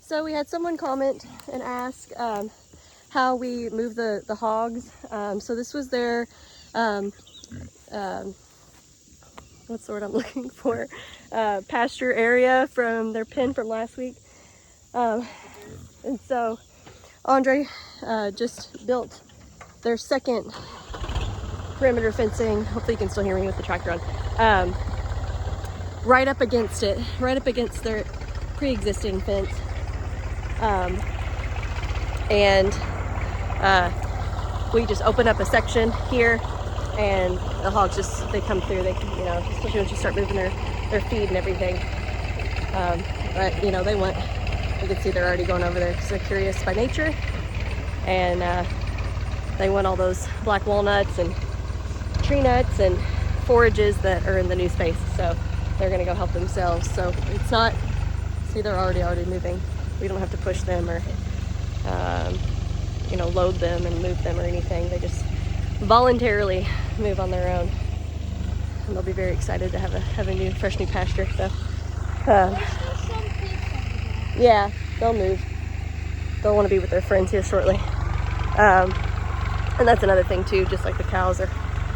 So we had someone comment and ask how we move the hogs. So this was their, what's the word I'm looking for? Pasture area from their pen from last week. And so Andre just built their second perimeter fencing. Hopefully you can still hear me with the tractor on. Right up against it, right up against their pre-existing fence. And we just open up a section here, and the hogs they come through. They, especially once you start moving their feed and everything. But you can see they're already going over there because they're curious by nature, and they want all those black walnuts and tree nuts and forages that are in the new space. So they're gonna go help themselves. So it's not, see, they're already moving. We don't have to push them or load them and move them or anything. They just voluntarily move on their own, and they'll be very excited to have a fresh new pasture. So yeah, they'll move. They'll want to be with their friends here shortly. And that's another thing too, just like the cows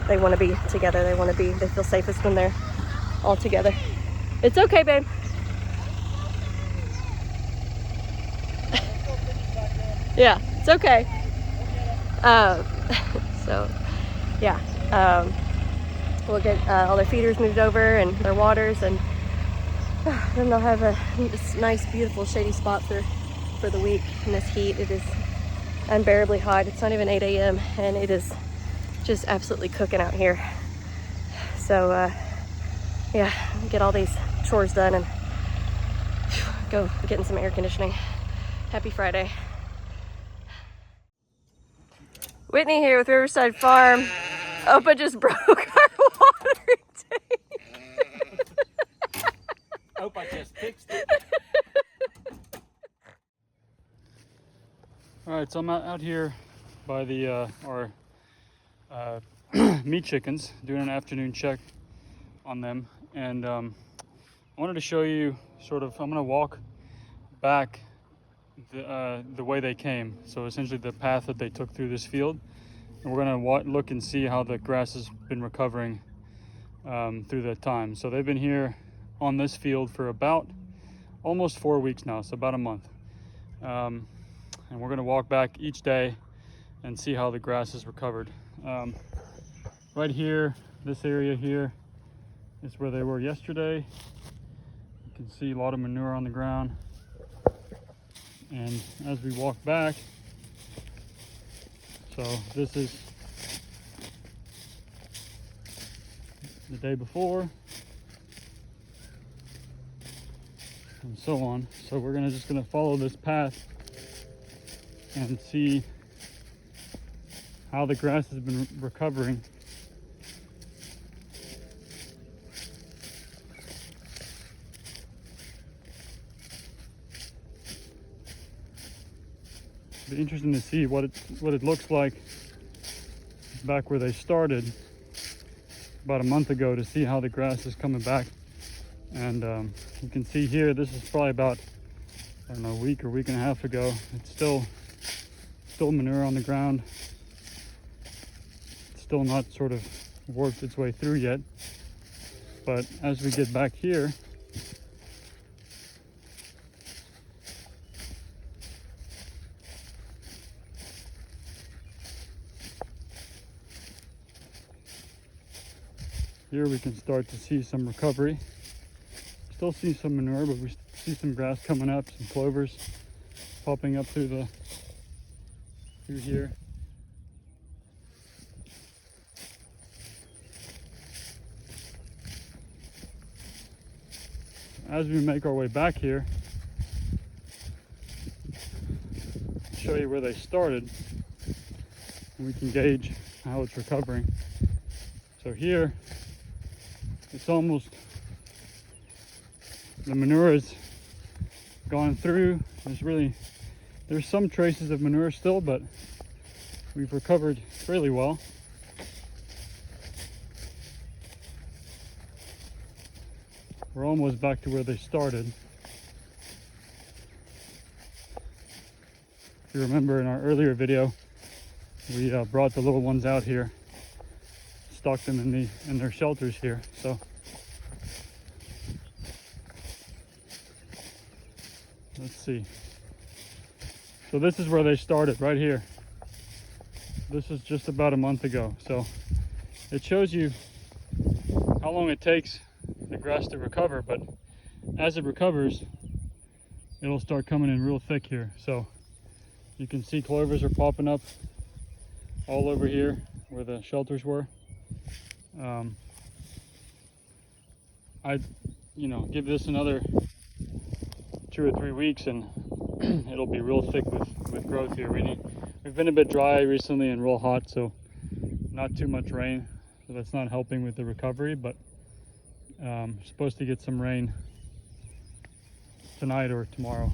they want to be together. They feel safest when they're all together. It's okay, babe. Yeah, it's okay. So yeah, we'll get all their feeders moved over and their waters, and then they'll have this nice, beautiful, shady spot for the week in this heat. It is unbearably hot. It's not even 8 a.m. and it is just absolutely cooking out here. So yeah, get all these chores done and go get in some air conditioning. Happy Friday. Whitney here with Riverside Farm. Opa just broke our watering tank. Opa just fixed it. All right, so I'm out here by the our meat chickens, doing an afternoon check on them, and I wanted to show you sort of, I'm gonna walk back the way they came. So essentially the path that they took through this field, and we're gonna look and see how the grass has been recovering through that time. So they've been here on this field for about almost 4 weeks now, so about a month. And we're gonna walk back each day and see how the grass has recovered. Right here, this area here is where they were yesterday. You can see a lot of manure on the ground. And as we walk back, so this is the day before, and so on. So we're just gonna follow this path and see how the grass has been recovering. It'll be interesting to see what it looks like back where they started about a month ago, to see how the grass is coming back. And you can see here, this is probably about, I don't know, a week or week and a half ago. It's still manure on the ground. It's still not sort of worked its way through yet. But as we get back here, we can start to see some recovery. Still see some manure, but we see some grass coming up, some clovers popping up through here. As we make our way back here, I'll show you where they started, and we can gauge how it's recovering. So here, it's almost, the manure is gone through. There's some traces of manure still, but we've recovered fairly well. We're almost back to where they started. If you remember in our earlier video, we brought the little ones out here, stocked them in their shelters here. So let's see. So this is where they started, right here. This is just about a month ago. So it shows you how long it takes the grass to recover, but as it recovers, it'll start coming in real thick here. So you can see clovers are popping up all over here where the shelters were. I'd, give this another 2 or 3 weeks and it'll be real thick with growth here. We've been a bit dry recently and real hot, so not too much rain, so that's not helping with the recovery, but supposed to get some rain tonight or tomorrow,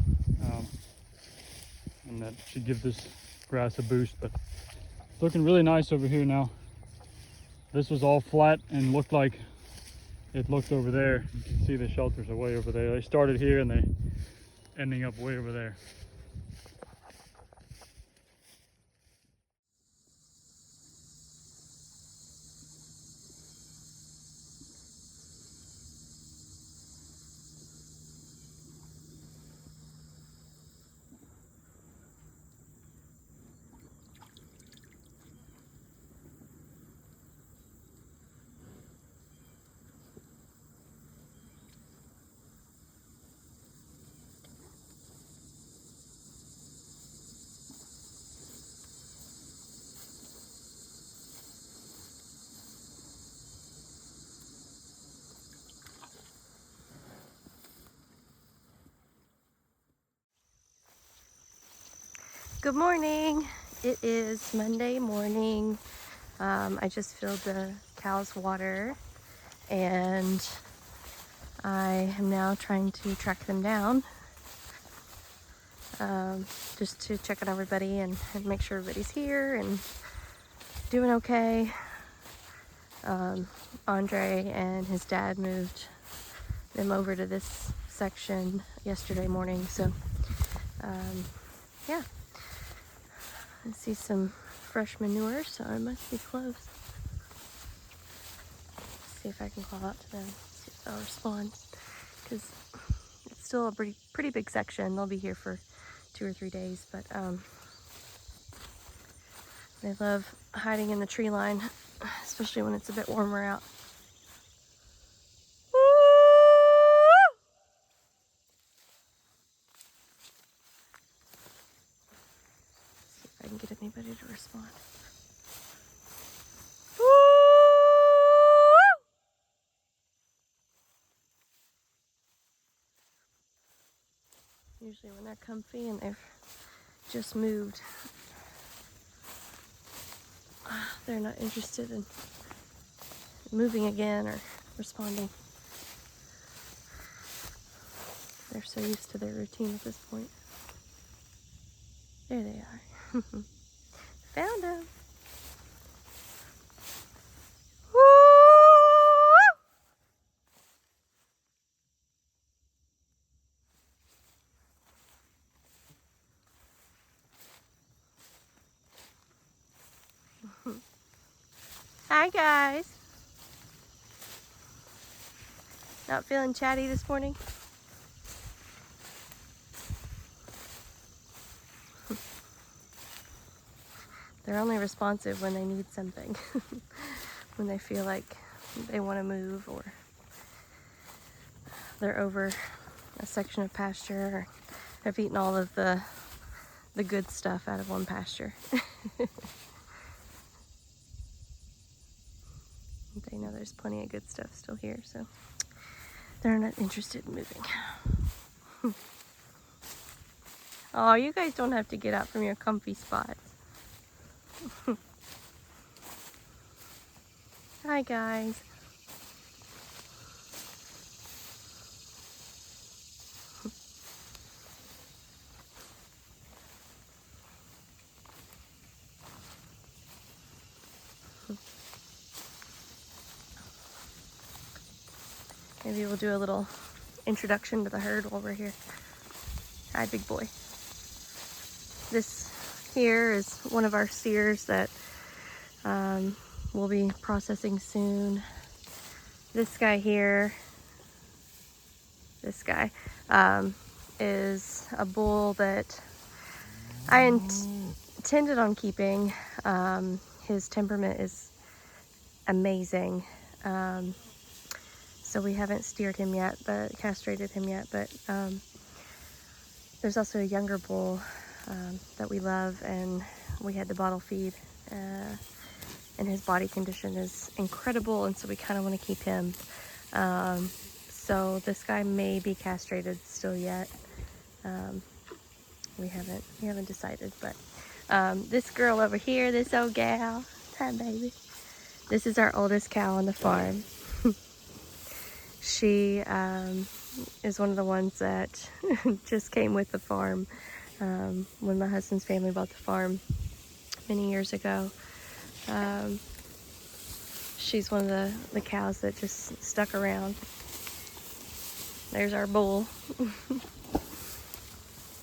and that should give this grass a boost. But it's looking really nice over here now. This was all flat and looked like it looked over there. You can see the shelters are way over there. They started here and they ending up way over there. Good morning. It is Monday morning. I just filled the cows' water and I am now trying to track them down, just to check on everybody and make sure everybody's here and doing okay. Andre and his dad moved them over to this section yesterday morning, so yeah. I see some fresh manure, so I must be close. See if I can call out to them, see if they'll respond, because it's still a pretty big section. They'll be here for 2 or 3 days, but they love hiding in the tree line, especially when it's a bit warmer out. See if I can get anybody to respond. Usually when they're comfy and they've just moved, they're not interested in moving again or responding. They're so used to their routine at this point. There they are. Found them. Hi guys. Not feeling chatty this morning? They're only responsive when they need something. When they feel like they want to move, or they're over a section of pasture, or have eaten all of the good stuff out of one pasture. They know there's plenty of good stuff still here, so they're not interested in moving. Oh, you guys don't have to get out from your comfy spots. Hi guys. Maybe we'll do a little introduction to the herd while we're here. Hi, big boy. This here is one of our steers that we'll be processing soon. This guy here, this guy, is a bull that I intended on keeping. His temperament is amazing. So we haven't steered him yet, but castrated him yet. But there's also a younger bull that we love, and we had to bottle feed. And his body condition is incredible, and so we kind of want to keep him. So this guy may be castrated still yet. We haven't decided, but this girl over here, this old gal, hi baby. This is our oldest cow on the farm. She is one of the ones that just came with the farm when my husband's family bought the farm many years ago. She's one of the cows that just stuck around. There's our bull.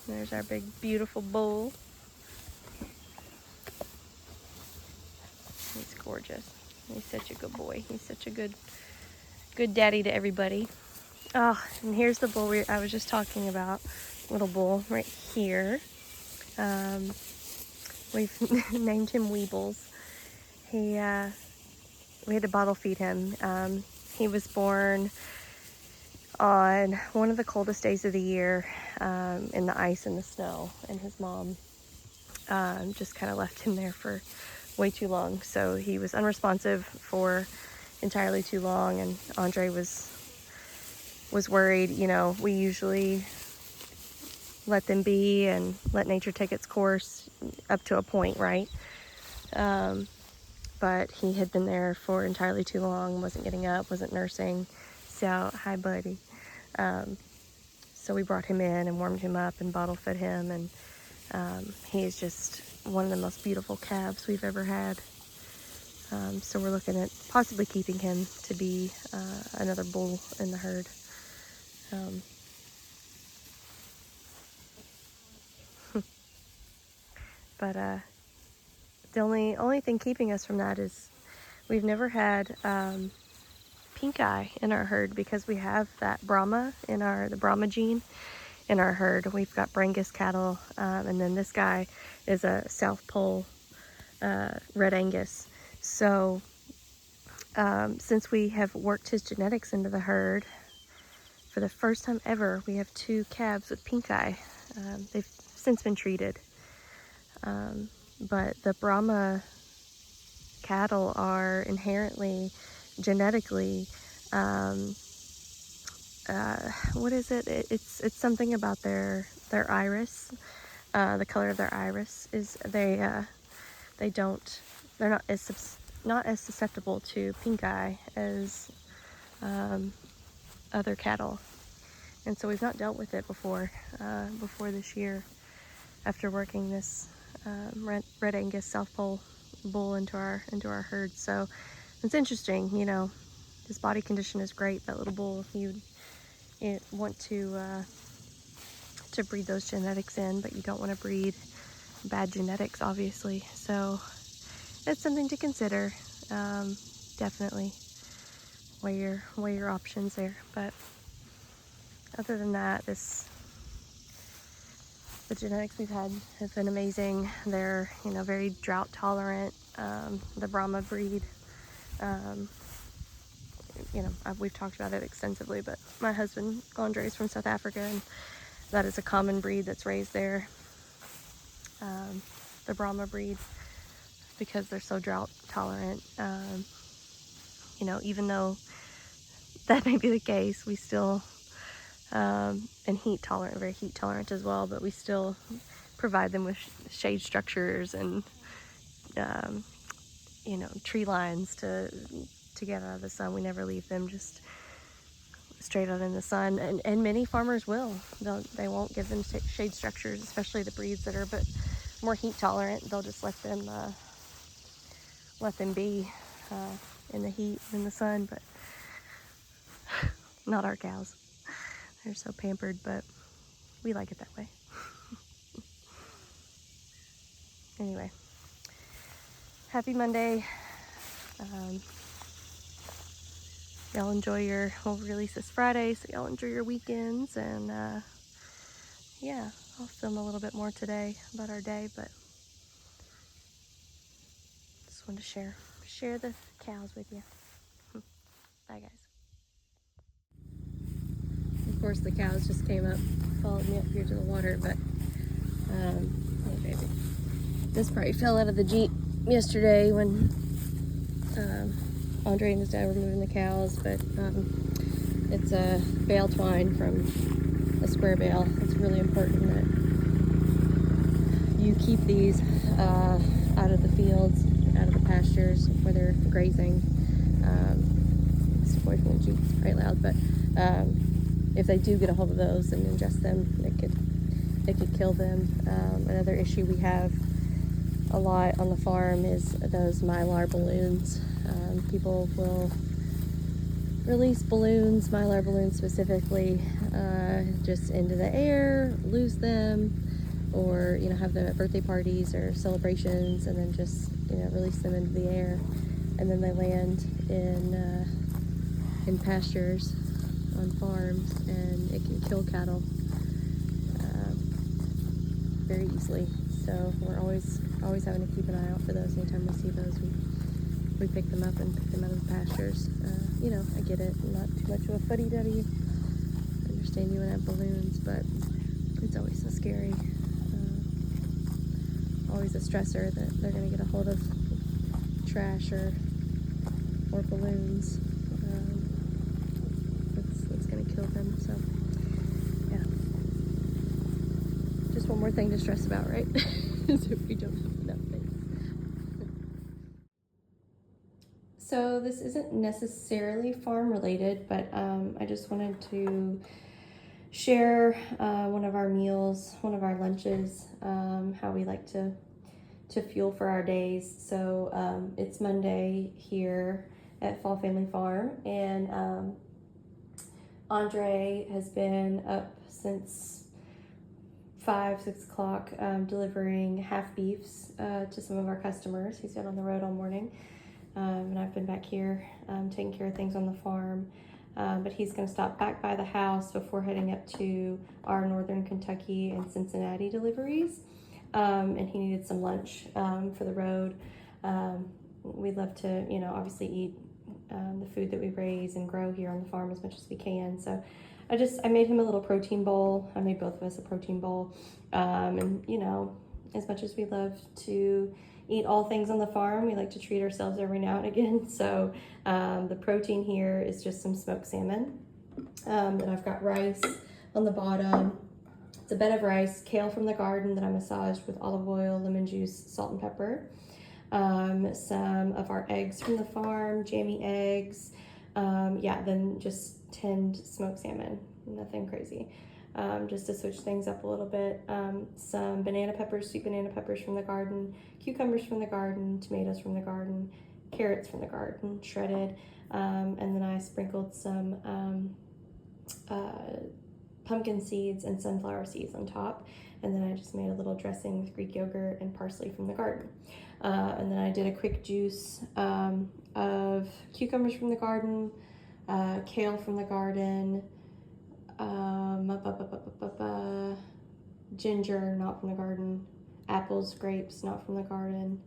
There's our big, beautiful bull. He's gorgeous. He's such a good boy. He's such a good daddy to everybody. Oh, and here's the bull I was just talking about. Little bull right here. We've named him Weebles. We had to bottle feed him. He was born on one of the coldest days of the year, in the ice and the snow, and his mom just kind of left him there for way too long. So he was unresponsive for entirely too long, and Andre was worried. You know, we usually let them be and let nature take its course up to a point, right? But he had been there for entirely too long, wasn't getting up, wasn't nursing. So, hi buddy. So we brought him in and warmed him up and bottle fed him, and he is just one of the most beautiful calves we've ever had. So we're looking at possibly keeping him to be another bull in the herd. But the only thing keeping us from that is we've never had pink eye in our herd, because we have that Brahma the Brahma gene in our herd. We've got Brangus cattle, and then this guy is a South Pole Red Angus. So since we have worked his genetics into the herd, for the first time ever, we have 2 calves with pink eye. They've since been treated. But the Brahma cattle are inherently, genetically, what is it? It's something about their iris. The color of their iris is they're not as susceptible to pink eye as other cattle, and so we've not dealt with it before this year, after working this Red Angus South Pole bull into our herd. So it's interesting, you know. His body condition is great. That little bull, you'd want to breed those genetics in, but you don't want to breed bad genetics, obviously. So it's something to consider. Definitely weigh your options there. But other than that, the genetics we've had have been amazing. They're, you know, very drought tolerant. The Brahma breed, you know, we've talked about it extensively, but my husband Andre is from South Africa, and that is a common breed that's raised there. The Brahma breed, because they're so drought tolerant. You know, even though that may be the case, we still, and very heat tolerant as well, but we still provide them with shade structures and, you know, tree lines to get out of the sun. We never leave them just straight out in the sun, and many farmers will. They won't give them shade structures, especially the breeds that are a bit more heat tolerant. They'll just let them be in the heat, in the sun, but not our cows. They're so pampered, but we like it that way. anyway, happy Monday. Y'all enjoy we'll release this Friday, so y'all enjoy your weekends. And yeah, I'll film a little bit more today about our day, but just wanted to share the cows with you. Bye, guys. Of course, the cows just came up, followed me up here to the water, but hey, baby. This probably fell out of the Jeep yesterday when Andre and his dad were moving the cows, but it's a bale twine from a square bale. It's really important that you keep these out of the fields, out of the pastures where they're grazing. It's away from the Jeep, it's quite loud, but if they do get a hold of those and ingest them, it could kill them. Another issue we have a lot on the farm is those mylar balloons. People will release balloons, mylar balloons specifically, just into the air, lose them, or have them at birthday parties or celebrations, and then just release them into the air, and then they land in pastures on farms, and it can kill cattle very easily. So we're always having to keep an eye out for those. Anytime we see those, we pick them up and pick them out of the pastures. I get it. I'm not too much of a fuddy-duddy. I understand you want to have balloons, but it's always so scary. Always a stressor that they're going to get a hold of trash or balloons. It's going to kill them. So, yeah. Just one more thing to stress about, right? Is if we don't have enough things. So this isn't necessarily farm related, but I just wanted to share one of our meals, one of our lunches, how we like to fuel for our days. So it's Monday here at Faul Family Farm, and Andre has been up since 5-6 o'clock delivering half beefs to some of our customers. He's been on the road all morning, and I've been back here taking care of things on the farm. But he's going to stop back by the house before heading up to our Northern Kentucky and Cincinnati deliveries. And he needed some lunch for the road. We'd love to, obviously eat the food that we raise and grow here on the farm as much as we can. So I made him a little protein bowl. I made both of us a protein bowl. And, as much as we love to eat all things on the farm, we like to treat ourselves every now and again. So the protein here is just some smoked salmon. Then I've got rice on the bottom. It's a bed of rice, kale from the garden that I massaged with olive oil, lemon juice, salt and pepper. Some of our eggs from the farm, jammy eggs. Then just tinned smoked salmon, nothing crazy. Just to switch things up a little bit. Some banana peppers, sweet banana peppers from the garden, cucumbers from the garden, tomatoes from the garden, carrots from the garden, shredded. And then I sprinkled some pumpkin seeds and sunflower seeds on top. And then I just made a little dressing with Greek yogurt and parsley from the garden. And then I did a quick juice of cucumbers from the garden, kale from the garden, ginger, not from the garden, apples, grapes, not from the garden.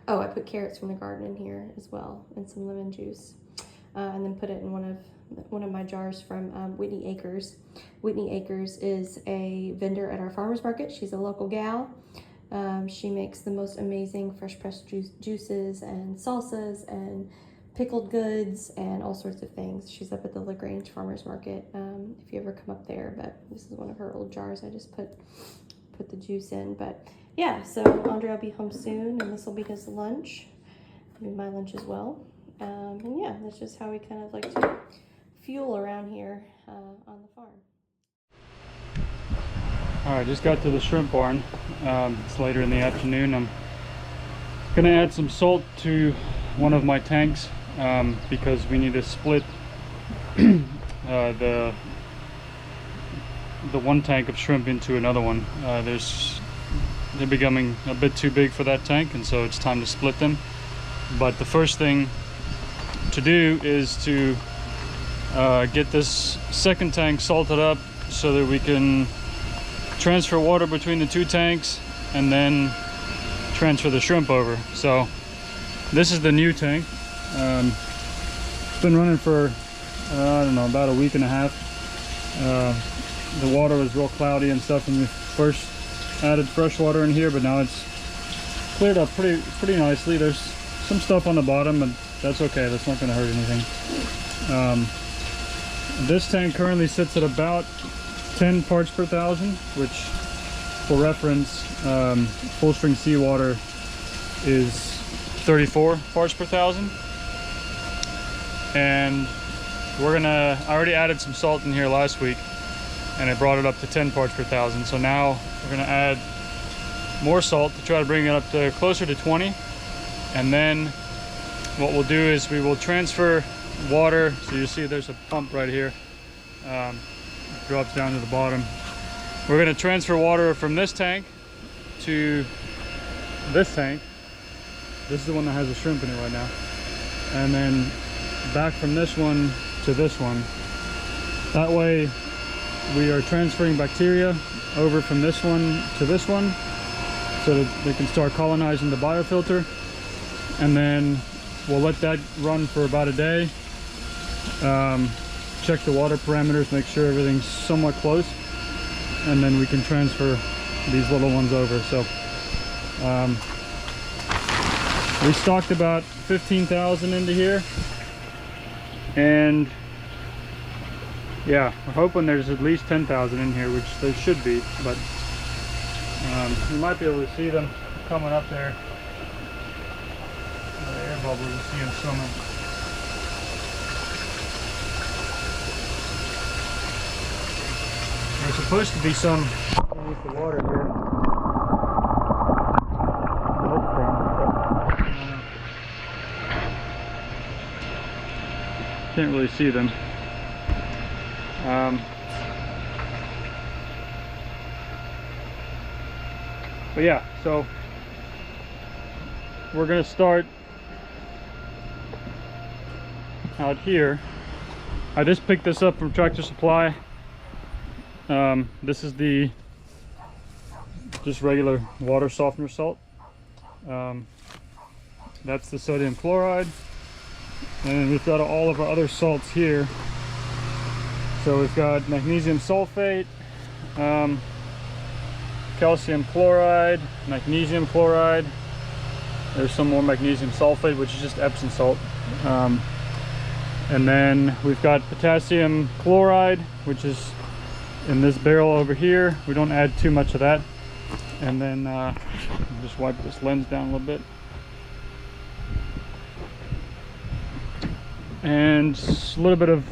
Oh, I put carrots from the garden in here as well, and some lemon juice, and then put it in one of my jars from Whitney Acres. Whitney Acres is a vendor at our farmers market. She's a local gal. She makes the most amazing fresh pressed juices and salsas and pickled goods and all sorts of things. She's up at the LaGrange Farmers Market if you ever come up there, but this is one of her old jars. I just put the juice in. But yeah, so Andre will be home soon, and this will be his lunch, maybe my lunch as well. And yeah, that's just how we kind of like to fuel around here on the farm. All right, just got to the shrimp barn. It's later in the afternoon. I'm gonna add some salt to one of my tanks because we need to split the one tank of shrimp into another one. There's they're becoming a bit too big for that tank, and so it's time to split them. But the first thing to do is to get this second tank salted up so that we can transfer water between the two tanks and then transfer the shrimp over. So this is the new tank. It's been running for I don't know, about a week and a half. The water was real cloudy and stuff when we first added fresh water in here, but now it's cleared up pretty nicely. There's some stuff on the bottom, but that's okay. That's not going to hurt anything. This tank currently sits at about 10 parts per thousand, which, for reference, full string seawater is 34 parts per thousand. And I already added some salt in here last week, and it brought it up to 10 parts per thousand. So now we're gonna add more salt to try to bring it up to closer to 20. And then what we'll do is we will transfer water. So you see there's a pump right here. It drops down to the bottom. We're gonna transfer water from this tank to this tank. This is the one that has a shrimp in it right now. And then back from this one to this one. That way we are transferring bacteria over from this one to this one so that they can start colonizing the biofilter. And then we'll let that run for about a day. Check the water parameters, make sure everything's somewhat close, and then we can transfer these little ones over. So we stocked about 15,000 into here, and yeah, we're hoping there's at least 10,000 in here, which there should be, but you might be able to see them coming up there. The air bubbles, you see them swimming. There's supposed to be some underneath the water here. Can't really see them. But yeah, so we're gonna start out here. I just picked this up from Tractor Supply. This is the just regular water softener salt. That's the sodium chloride, and we've got all of our other salts here. So we've got magnesium sulfate, calcium chloride, magnesium chloride. There's some more magnesium sulfate, which is just Epsom salt. And then we've got potassium chloride, which is in this barrel over here. We don't add too much of that. And then just wipe this lens down a little bit. And a little bit of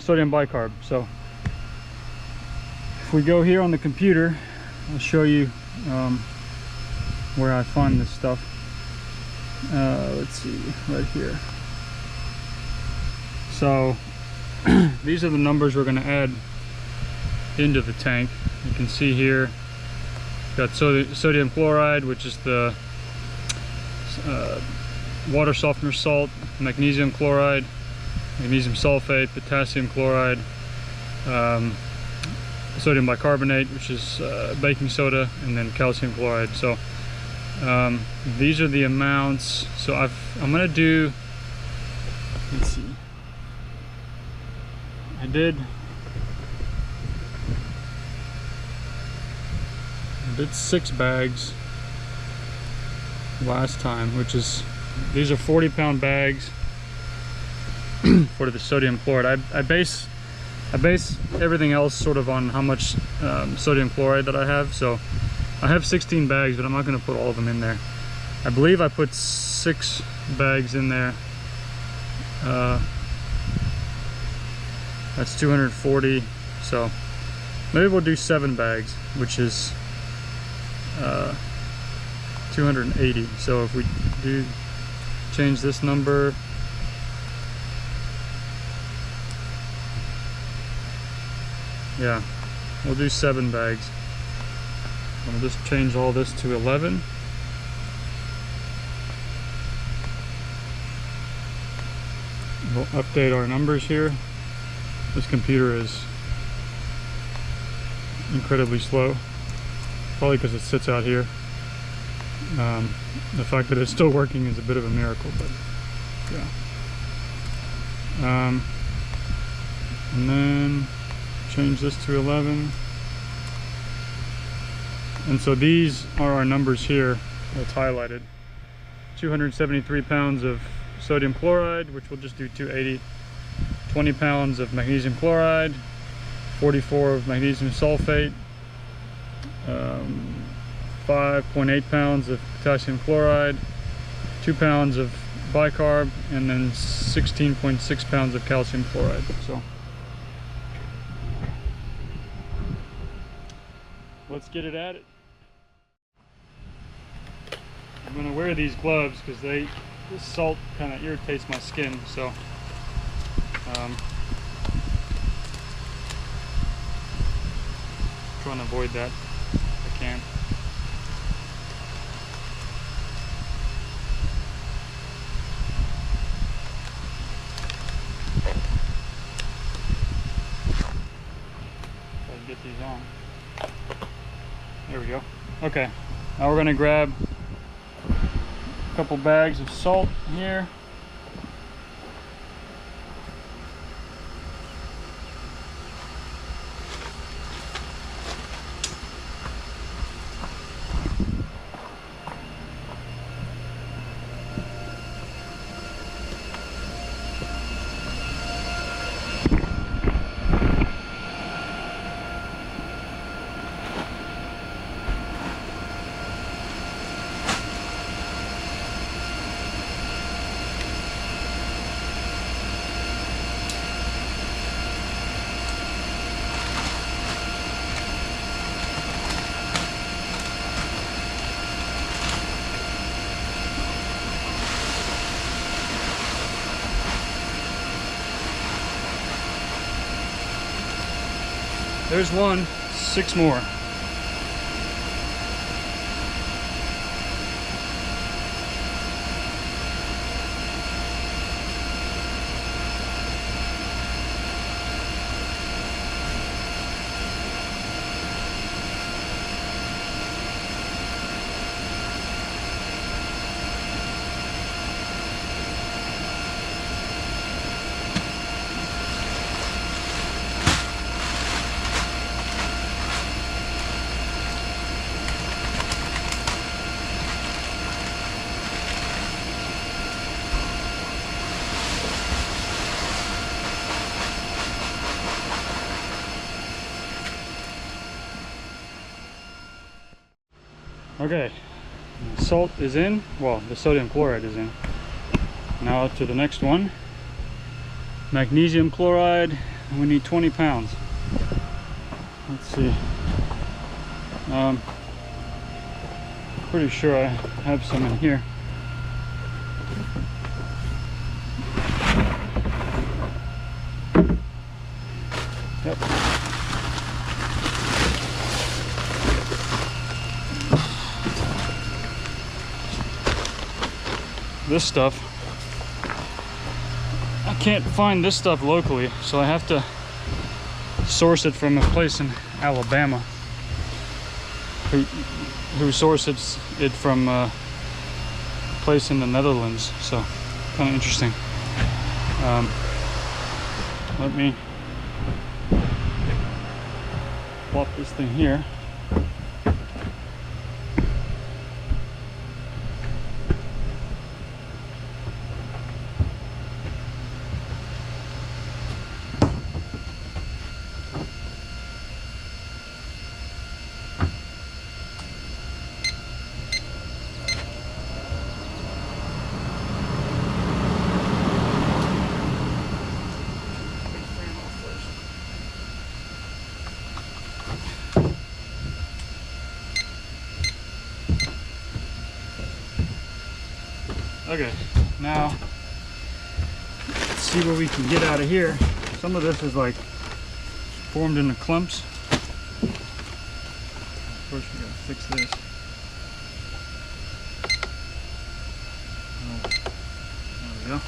sodium bicarb. So if we go here on the computer, I'll show you where I find this stuff. Let's see, right here. So these are the numbers we're going to add into the tank. You can see here, got sodium chloride, which is the water softener salt, magnesium chloride, magnesium sulfate, potassium chloride, sodium bicarbonate, which is baking soda, and then calcium chloride. So these are the amounts. So I'm gonna do, let's see, I did 6 bags last time, which is, these are 40-pound bags for the sodium chloride. I base everything else sort of on how much sodium chloride that I have. So I have 16 bags, but I'm not going to put all of them in there. I believe I put 6 bags in there. That's 240. So maybe we'll do 7 bags, which is 280. So if we do change this number, yeah, we'll do 7 bags. I'll just change all this to 11. We'll update our numbers here. This computer is incredibly slow, probably because it sits out here. The fact that it's still working is a bit of a miracle, but yeah. And then change this to 11. And so these are our numbers here that's highlighted. 273 pounds of sodium chloride, which we'll just do 280. 20 pounds of magnesium chloride, 44 of magnesium sulfate, 5.8 pounds of potassium chloride, 2 pounds of bicarb, and then 16.6 pounds of calcium chloride. So let's get it at it. I'm gonna wear these gloves because this salt kind of irritates my skin, so trying to avoid that if I can. Try to get these on. There we go. Okay, now we're gonna grab a couple bags of salt here. There's one, 6 more. Okay, salt is in, well, the sodium chloride is in. Now to the next one, magnesium chloride, we need 20 pounds. Let's see, pretty sure I have some in here. Yep. This stuff, I can't find this stuff locally, so I have to source it from a place in Alabama who sources it from a place in the Netherlands, so kind of interesting. Let me plop this thing here. Okay, now let's see what we can get out of here. Some of this is like formed into clumps. First we gotta fix this. Oh, there we go.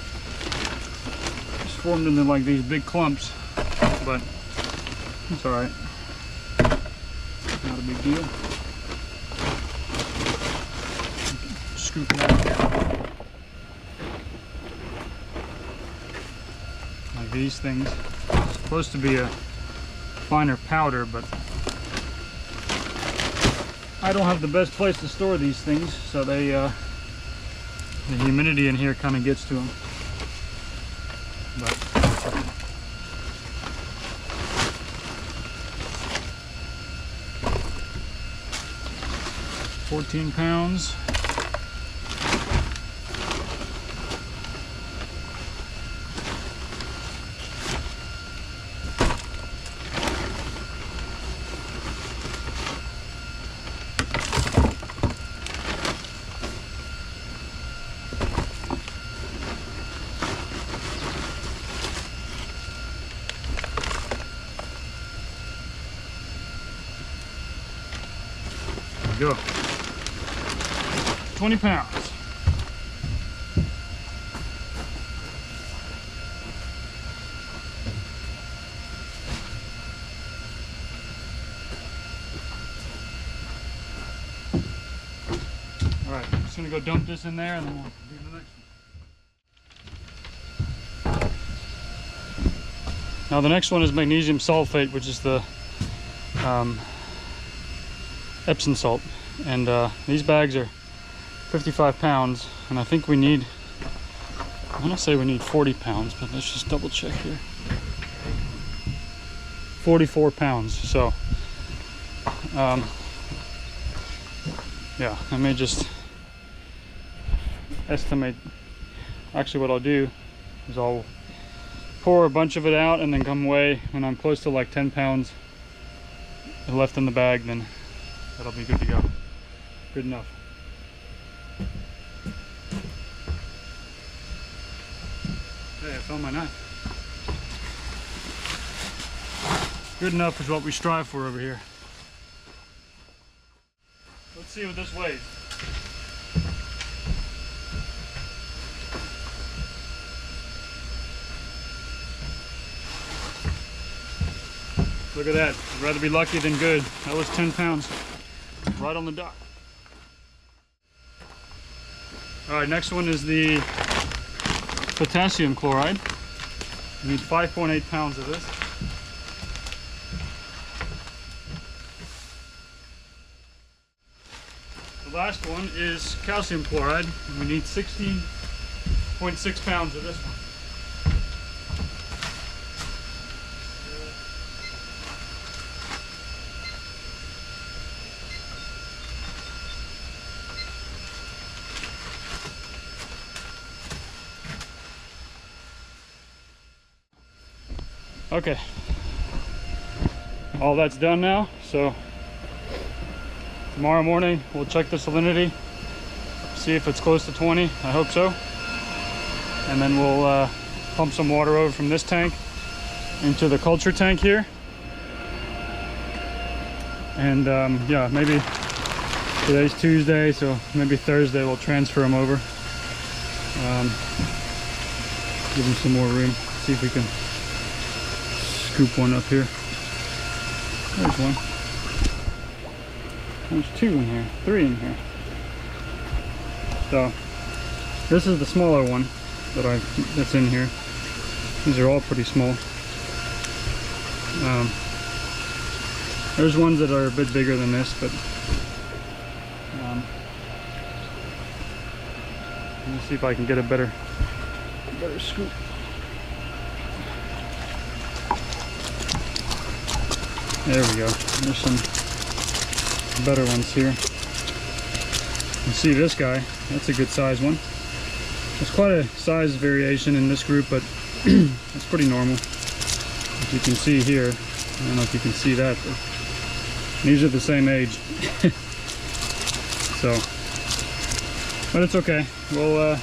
It's formed into like these big clumps, but it's alright. Not a big deal. Scoop it out. Like these things. It's supposed to be a finer powder, but I don't have the best place to store these things, so they the humidity in here kind of gets to them. But 14 pounds. Go. 20 pounds. All right, I'm just gonna go dump this in there and then we'll do the next one. Now the next one is magnesium sulfate, which is the Epsom salt, and these bags are 55 pounds, and I think we need, I want to say we need 40 pounds, but let's just double check here. 44 pounds, so yeah, I may just estimate. Actually what I'll do is I'll pour a bunch of it out and then come away when I'm close to like 10 pounds left in the bag, then that'll be good to go. Good enough. Okay, I found my knife. Good enough is what we strive for over here. Let's see what this weighs. Look at that. I'd rather be lucky than good. That was 10 pounds. Right on the dot. All right, next one is the potassium chloride. You need 5.8 pounds of this. The last one is calcium chloride. And we need 16.6 pounds of this one. Okay, all that's done now, so tomorrow morning we'll check the salinity, see if it's close to 20, I hope so, and then we'll pump some water over from this tank into the culture tank here, and yeah, maybe today's Tuesday, so maybe Thursday we'll transfer them over, give them some more room, see if we can scoop one up here. There's one. There's two in here, three in here. So this is the smaller one that's in here. These are all pretty small. There's ones that are a bit bigger than this, but let me see if I can get a better scoop. There we go. There's some better ones here. You see this guy, that's a good size one. There's quite a size variation in this group, but it's pretty normal. As you can see here, I don't know if you can see that, but these are the same age. So, but it's okay. We'll,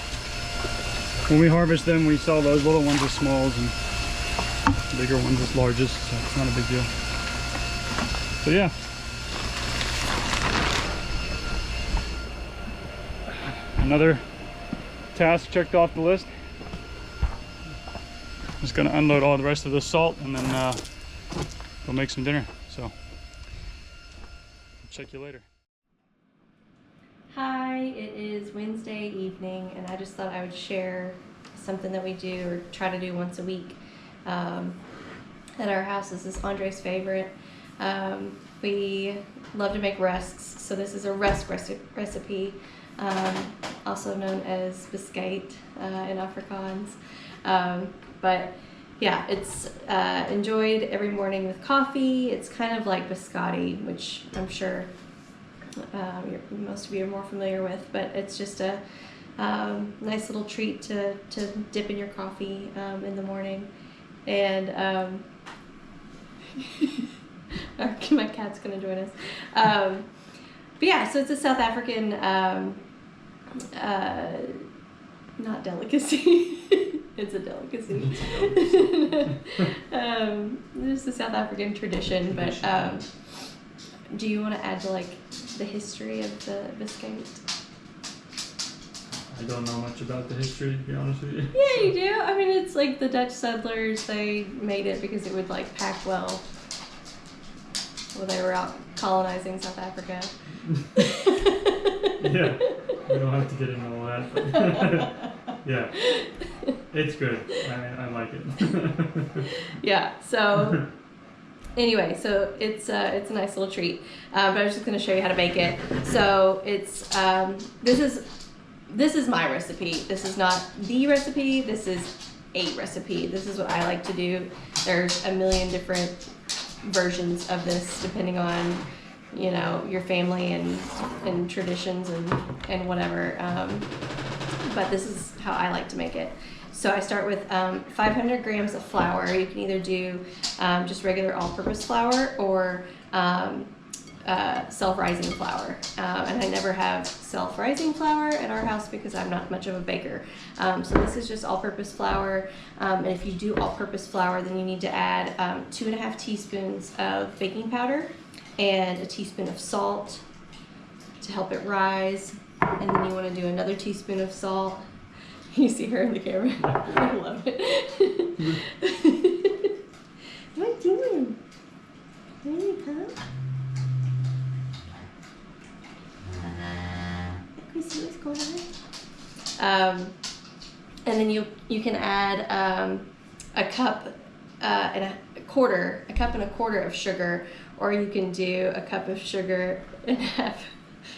when we harvest them, we sell those little ones as smalls and bigger ones as largest, so it's not a big deal. So yeah, another task checked off the list. Just gonna unload all the rest of the salt and then go make some dinner. So check you later. Hi, it is Wednesday evening, and I just thought I would share something that we do or try to do once a week at our house. This is Andre's favorite. We love to make rusks, so this is a rusk recipe, also known as biscuit in Afrikaans. But yeah, it's enjoyed every morning with coffee. It's kind of like biscotti, which I'm sure most of you are more familiar with, but it's just a nice little treat to dip in your coffee in the morning. And my cat's gonna join us. But yeah, so it's a South African not delicacy. It's a delicacy. It's a South African tradition, but do you want to add to like the history of the biscuit? I don't know much about the history, to be honest with you. Yeah, you do. I mean, it's like the Dutch settlers, they made it because it would like pack well while they were out colonizing South Africa. Yeah, we don't have to get into all that, but yeah, it's good. I like it. Yeah, so anyway, so it's a nice little treat, but I was just going to show you how to make it. So it's this is my recipe. This is not the recipe. This is a recipe. This is what I like to do. There's a million different versions of this depending on, you know, your family and traditions and whatever. But this is how I like to make it. So I start with 500 grams of flour. You can either do just regular all-purpose flour or self-rising flour. And I never have self-rising flour at our house because I'm not much of a baker. So this is just all-purpose flour. And if you do all-purpose flour, then you need to add 2.5 teaspoons of baking powder and a teaspoon of salt to help it rise. And then you want to do another teaspoon of salt. You see her in the camera. I love it. What are you doing? There you come. Can we see what's going on? And then you can add a cup and a quarter of sugar, or you can do a cup of sugar and half,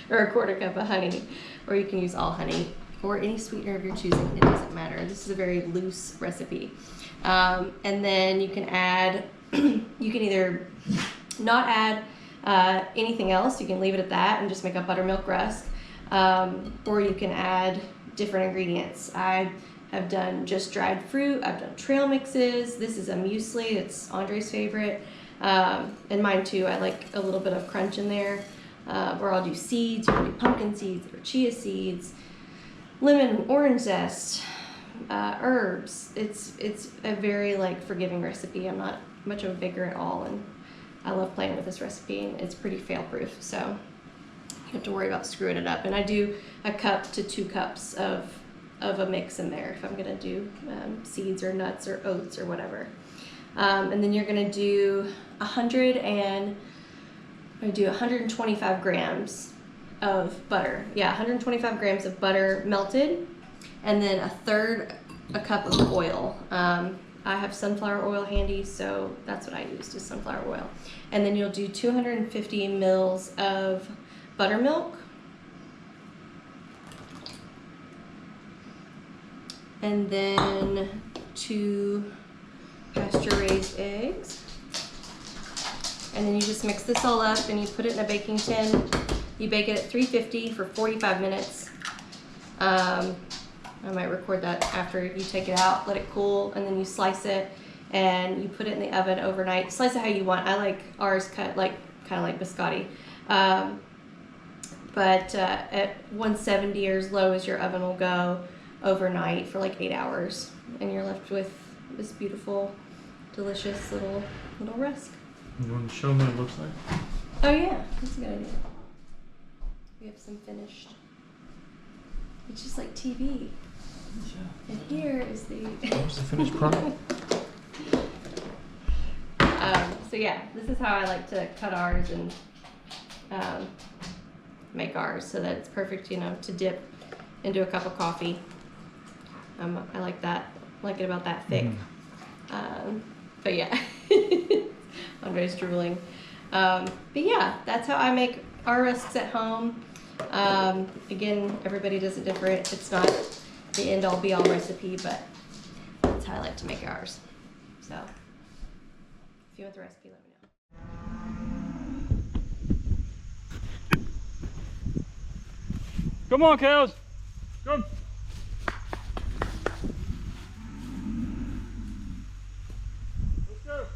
or a quarter cup of honey, or you can use all honey or any sweetener of your choosing. It doesn't matter. This is a very loose recipe. And then you can add, you can either not add anything else. You can leave it at that and just make a buttermilk rusk, or you can add different ingredients. I have done just dried fruit. I've done trail mixes. This is a muesli. It's Andre's favorite. And mine too. I like a little bit of crunch in there. Or I'll do seeds. You can do pumpkin seeds or chia seeds, lemon and orange zest, herbs. It's a very like forgiving recipe. I'm not much of a baker at all, and I love playing with this recipe, and it's pretty fail-proof, so you don't have to worry about screwing it up. And I do a cup to 2 cups of a mix in there if I'm gonna do seeds or nuts or oats or whatever. And then you're gonna do 125 grams of butter. Yeah, 125 grams of butter melted, and then a cup of oil. I have sunflower oil handy, so that's what I used, is sunflower oil. And then you'll do 250 mils of buttermilk. And then 2 pasture-raised eggs. And then you just mix this all up and you put it in a baking tin. You bake it at 350 for 45 minutes. I might record that after you take it out, let it cool, and then you slice it and you put it in the oven overnight. Slice it how you want. I like ours cut like kind of like biscotti. But at 170 or as low as your oven will go overnight for like 8 hours, and you're left with this beautiful, delicious little rusk. You want to show them what it looks like? Oh yeah, that's a good idea. We have some finished It's just like TV. And here is the... Here's the finished product. So yeah, this is how I like to cut ours and make ours so that it's perfect, you know, to dip into a cup of coffee. I like that. I like it about that thick. But yeah, Andre's drooling. But yeah, that's how I make our rusks at home. Again, everybody does it different. It's not the end all be all recipe, but that's how I like to make ours. So if you want the recipe, let me know. Come on, cows. Come. Let's go.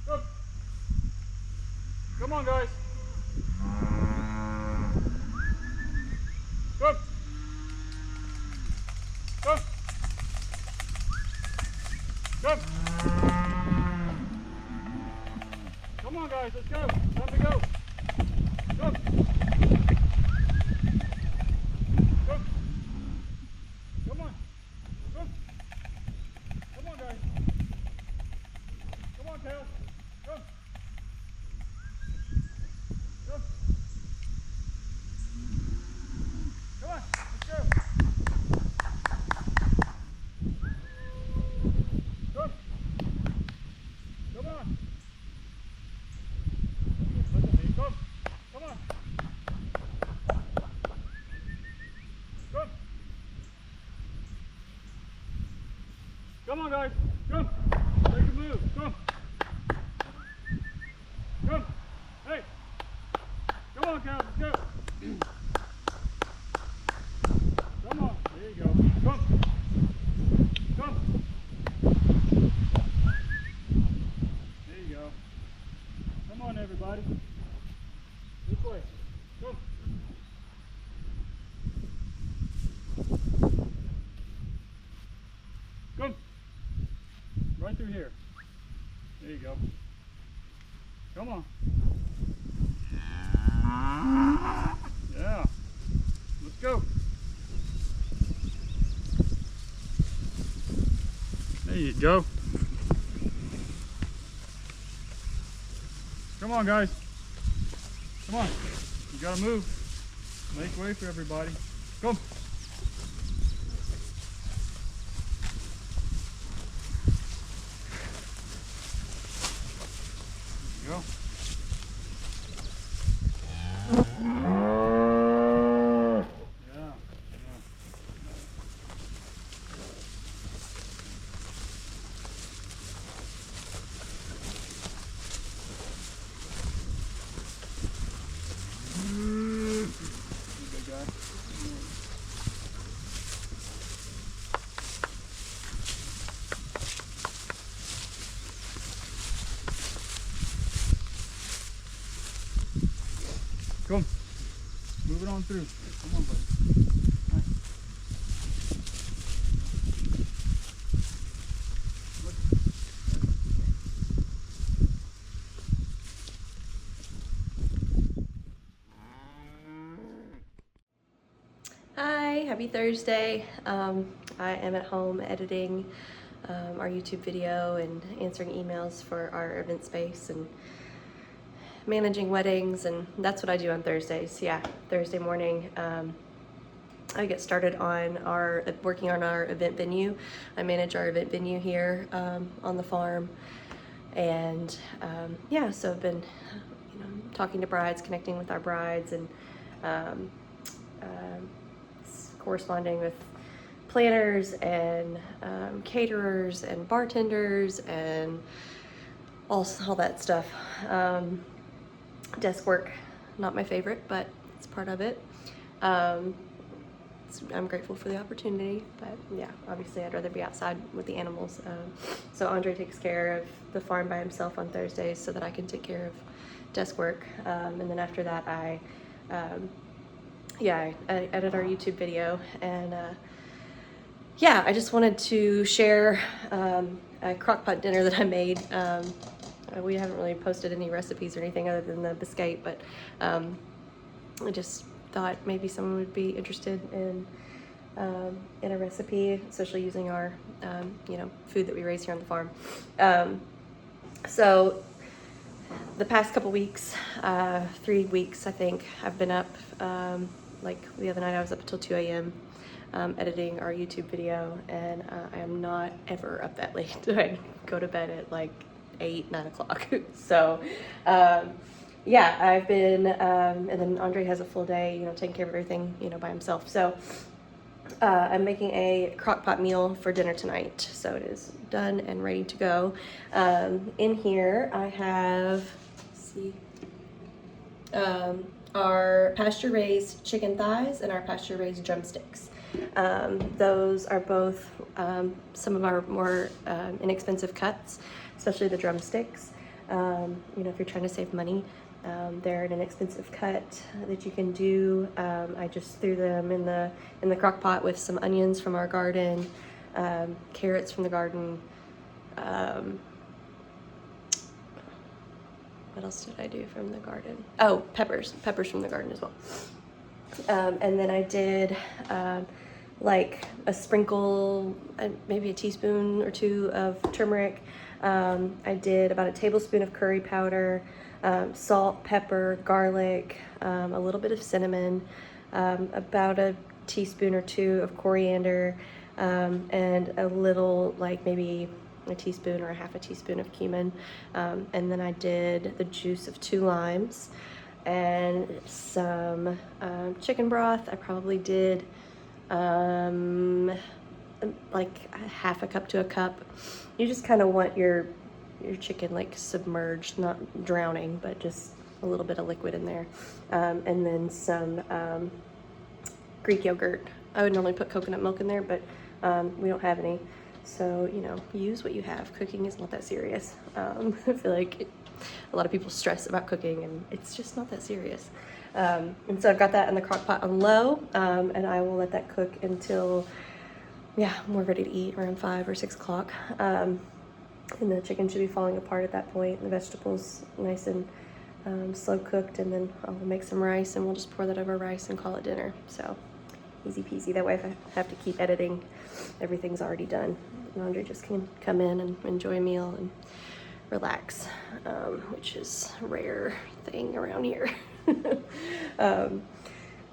Come. Come on, guys. Come. Come. Come. Come on, guys. Let's go. Time to go. Come. Come. Come on. Come. Come on, guys. Come on, cows. Come. Come. Come on. Let's go. Come. Come on. Look at me. Come. Come on. Come. Come on, guys. Come. Make a move. Come. Come. Hey. Come on, cows. Let's go. Come on. There you go. Come. Come. There you go. Come on, everybody. This way. Come. Come. Right through here. There you go. Come on. Yeah. Let's go. There you go. Come on, guys. Come on. You gotta move. Make way for everybody. Come. There you go. Yeah. Good guy. Come. Move it on through. Come on, buddy. Nice. Hi, happy Thursday. I am at home editing our YouTube video and answering emails for our event space and managing weddings, and that's what I do on Thursdays. Yeah, Thursday morning I get started on working on our event venue. I manage our event venue here on the farm, and yeah, so I've been talking to brides, connecting with our brides, and corresponding with planners and caterers and bartenders and all that stuff. Desk work, not my favorite, but it's part of it. I'm grateful for the opportunity, but yeah, obviously I'd rather be outside with the animals. So Andre takes care of the farm by himself on Thursdays so that I can take care of desk work. And then after that, I edit our YouTube video, and yeah, I just wanted to share a crock pot dinner that I made. We haven't really posted any recipes or anything other than the biscuit, but I just thought maybe someone would be interested in a recipe, especially using our, food that we raise here on the farm. So the past couple weeks, 3 weeks, I think, I've been up, like the other night I was up until 2 a.m. Editing our YouTube video, and I am not ever up that late. I go to bed at like 8, 9 o'clock. So, yeah, I've been, and then Andre has a full day, taking care of everything, by himself. So, I'm making a crock pot meal for dinner tonight. So it is done and ready to go. In here I have, let's see, our pasture-raised chicken thighs and our pasture-raised drumsticks. Those are both some of our more inexpensive cuts, especially the drumsticks. If you're trying to save money, they're an inexpensive cut that you can do. I just threw them in the crock pot with some onions from our garden, carrots from the garden. What else did I do from the garden? Oh, peppers from the garden as well. And then I did like a sprinkle, maybe a teaspoon or 2 of turmeric. I did about a tablespoon of curry powder, salt, pepper, garlic, a little bit of cinnamon, about a teaspoon or 2 of coriander, and a little, like maybe a teaspoon or a half a teaspoon of cumin. And then I did the juice of 2 limes and some chicken broth. I probably did like half a cup to a cup. You just kind of want your chicken like submerged, not drowning, but just a little bit of liquid in there. And then some Greek yogurt. I would normally put coconut milk in there, but we don't have any. So, use what you have. Cooking is not that serious. I feel like a lot of people stress about cooking, and it's just not that serious. And so I've got that in the crock pot on low, and I will let that cook until, we're ready to eat around 5 or 6 o'clock. And the chicken should be falling apart at that point. The vegetables nice and slow cooked, and then I'll make some rice, and we'll just pour that over rice and call it dinner. So easy peasy. That way if I have to keep editing, everything's already done. And Andre just can come in and enjoy a meal and relax, which is a rare thing around here.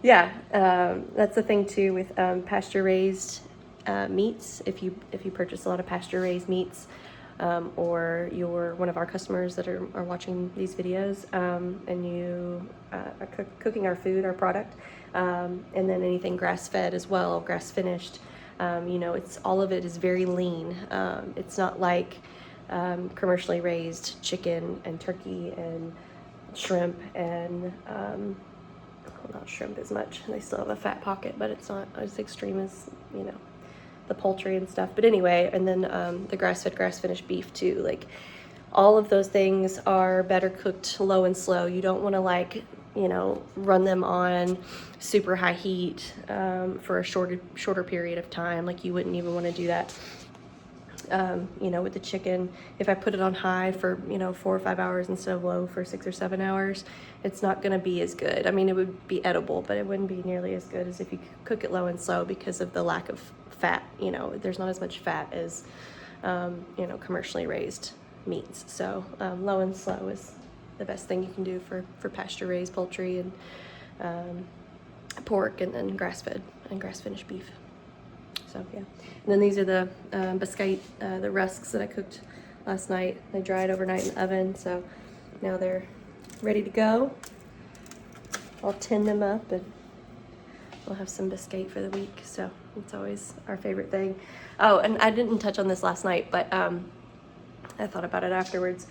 That's the thing too with pasture-raised meats. If you purchase a lot of pasture-raised meats, or you're one of our customers that are watching these videos, and you are cooking our food, our product, and then anything grass-fed as well, grass-finished, it's all of it is very lean. It's not like commercially raised chicken and turkey and shrimp and not shrimp as much. They still have a fat pocket, but it's not as extreme as the poultry and stuff. But anyway, and then the grass-fed, grass-finished beef too. Like all of those things are better cooked low and slow. You don't want to run them on super high heat for a shorter period of time. Like you wouldn't even want to do that. With the chicken, if I put it on high for 4 or 5 hours instead of low for 6 or 7 hours, it's not going to be as good. I mean, it would be edible, but it wouldn't be nearly as good as if you cook it low and slow because of the lack of fat. There's not as much fat as commercially raised meats. So low and slow is the best thing you can do for pasture-raised poultry and pork, and then grass-fed and grass-finished beef. So yeah, and then these are the biscuit, the rusks that I cooked last night. They dried overnight in the oven, so now they're ready to go. I'll tin them up, and we'll have some biscuit for the week. So it's always our favorite thing. Oh, and I didn't touch on this last night, but I thought about it afterwards.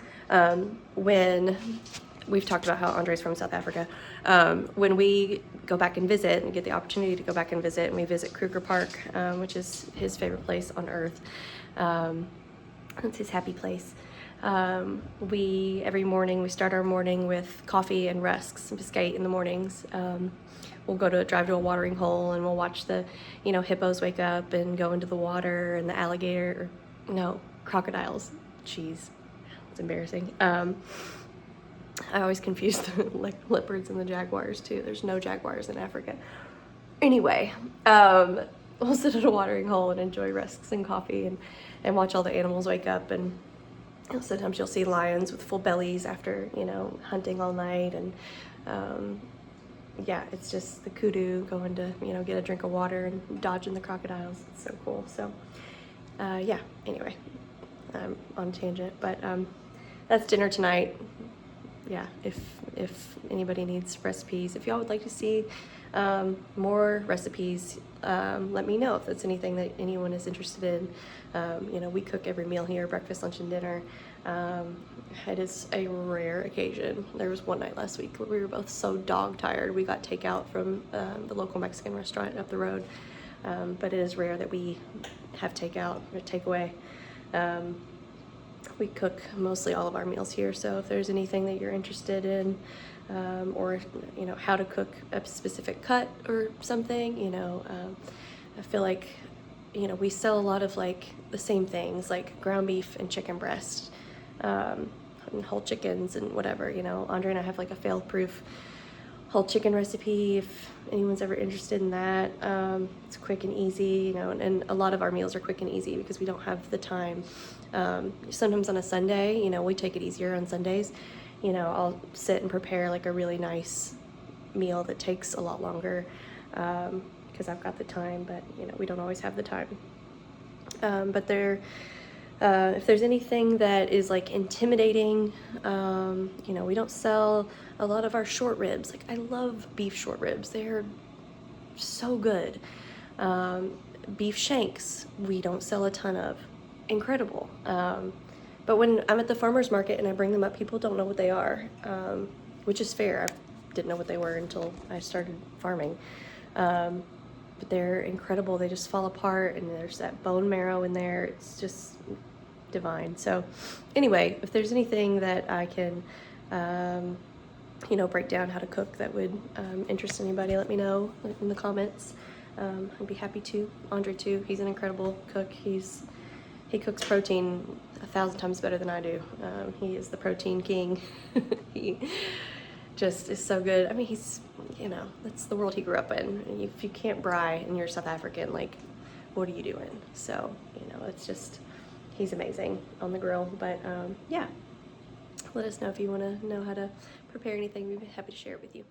When we've talked about how Andre's from South Africa, when we go back and visit and get the opportunity to go back and visit, and we visit Kruger Park, which is his favorite place on earth. It's his happy place. Every morning we start our morning with coffee and rusks and biscuit in the mornings. We'll drive to a watering hole, and we'll watch the hippos wake up and go into the water, and the crocodiles. Jeez, it's embarrassing. I always confuse the leopards and the jaguars too. There's no jaguars in Africa. Anyway, we'll sit at a watering hole and enjoy rusks and coffee and watch all the animals wake up. And sometimes you'll see lions with full bellies after, hunting all night. And yeah, it's just the kudu going to, get a drink of water and dodging the crocodiles. It's so cool. So yeah, anyway, I'm on a tangent, but that's dinner tonight. Yeah, if anybody needs recipes, if y'all would like to see more recipes, let me know if that's anything that anyone is interested in. We cook every meal here, breakfast, lunch, and dinner. It is a rare occasion. There was one night last week where we were both so dog tired we got takeout from the local Mexican restaurant up the road, but it is rare that we have takeout or takeaway. We cook mostly all of our meals here, so if there's anything that you're interested in, or how to cook a specific cut or something, I feel like we sell a lot of like the same things, like ground beef and chicken breast, and whole chickens and whatever. Andre and I have like a fail-proof whole chicken recipe if anyone's ever interested in that. It's quick and easy, and a lot of our meals are quick and easy because we don't have the time. Sometimes on a Sunday, we take it easier on Sundays. I'll sit and prepare like a really nice meal that takes a lot longer because I've got the time, but we don't always have the time. But if there's anything that is like intimidating, we don't sell a lot of our short ribs. Like I love beef short ribs. They're so good. Beef shanks, we don't sell a ton of. Incredible. But when I'm at the farmer's market and I bring them up, people don't know what they are, which is fair. I didn't know what they were until I started farming. But they're incredible. They just fall apart and there's that bone marrow in there. It's just divine. So anyway, if there's anything that I can, break down how to cook that would interest anybody, let me know in the comments. I'd be happy to. Andre too, he's an incredible cook. He cooks protein 1,000 times better than I do. He is the protein king. He just is so good. I mean, he's, that's the world he grew up in. If you can't braai and you're South African, like, what are you doing? So, it's just, he's amazing on the grill. But yeah, let us know if you want to know how to prepare anything. We'd be happy to share it with you.